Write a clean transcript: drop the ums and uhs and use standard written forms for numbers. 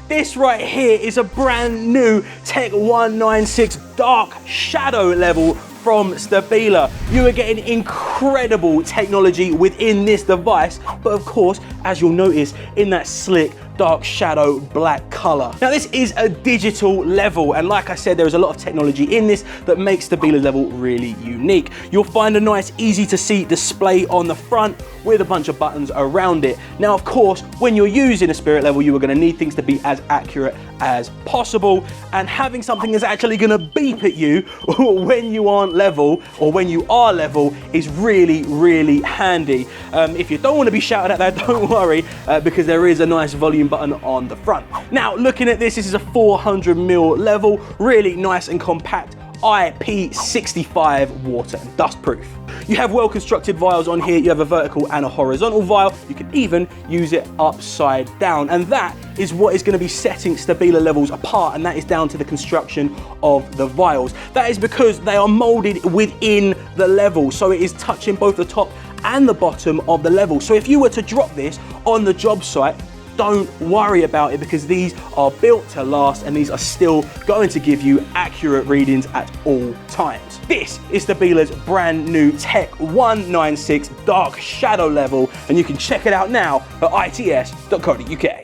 This right here is a brand new Tech 196 dark shadow level from Stabila. You are getting incredible technology within this device, but of course, as you'll notice, in that slick dark shadow black color. Now this is a digital level, and like I said, there is a lot of technology in this that makes Stabila's level really unique. You'll find a nice easy to see display on the front with a bunch of buttons around it. Now of course, when you're using a spirit level, you are going to need things to be as accurate as possible, and having something that's actually going to beep at you when you aren't level or when you are level is really handy. If you don't want to be shouted at that, don't worry, because there is a nice volume button on the front. Now looking at this is a 400mm level, really nice and compact, IP65 water and dust proof. You have well constructed vials on here. You have a vertical and a horizontal vial. You can even use it upside down, and that is what is going to be setting Stabila levels apart, and that is down to the construction of the vials. That is because they are molded within the level, so it is touching both the top and the bottom of the level. So if you were to drop this on the job site, don't worry about it, because these are built to last and these are still going to give you accurate readings at all times. This is Stabila's brand new Tech 196 Dark Shadow level, and you can check it out now at its.co.uk.